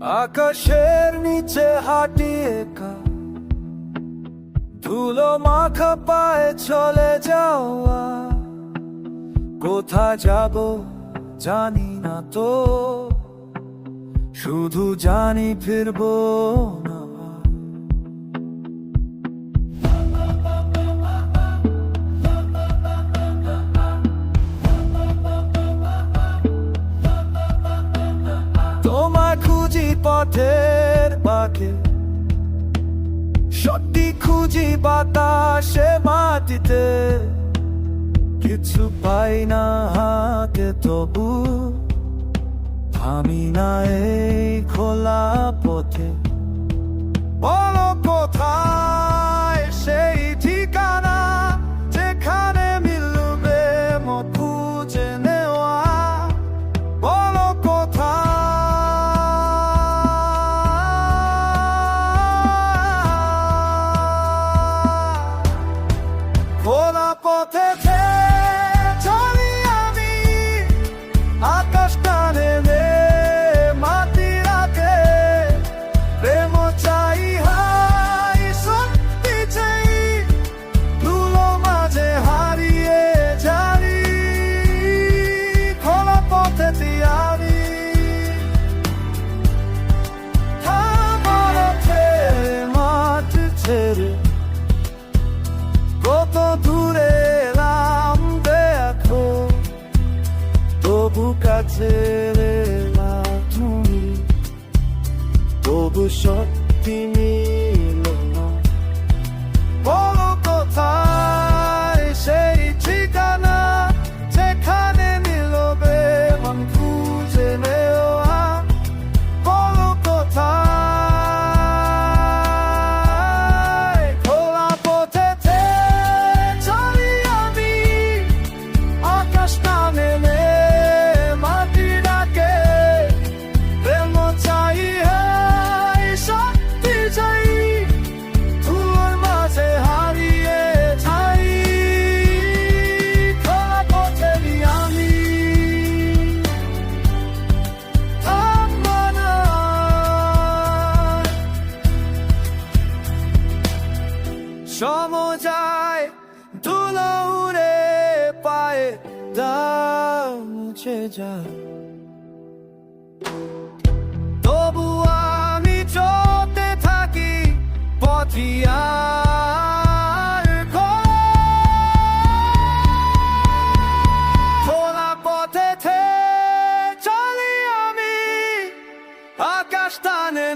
আকাশের নিচে হাঁটি একা, ধুলো মাখা পায়ে চলে যাওয়া। কোথায় যাব জানি না তো, শুধু জানি ফিরবো না। তোমায় খুঁজি পথের বাঁকে, সত্যি খুঁজি বাতাসে মাটিতে, কিছু পাই না হাতে তবু থামি না এই খোলা পথে। বলো কোথায় সেই ঠিকানা, যেখানে মিলবে মত খুঁজে নেওয়া। বলো খোলা পথে চলি আমি, আকাশ টানে মাটি রাখে। প্রেম চাই, হাই সত্যি চাই, ধুলো মাঝে হারিয়ে যাই। খোলা পথে আমি থামার মাঠ ছেড়ে কত দূরে এলাম দেখো, তবু কাছে এলা তুমি, তবু সত্যি মিল না। বলো কোথায় সেই ঠিকানা, যেখানে মিলবে মন খুঁজে নেওয়া। বলো কোথায় খোলা পথে চলি আমি, আকাশ টানে মাটি ডাকে। প্রেম চাই, হাই সত্যি চাই, ধুলোর মাঝে হারিয়ে যাই। খোলা পথে আমি থামবো না। সময় যায়, ধুলো উড়ে পায়ে দাও মুছে যায়, তবু আমি চলতে থাকি পথিয়ার খোলা পথে চলি আমি, আকাশ টানে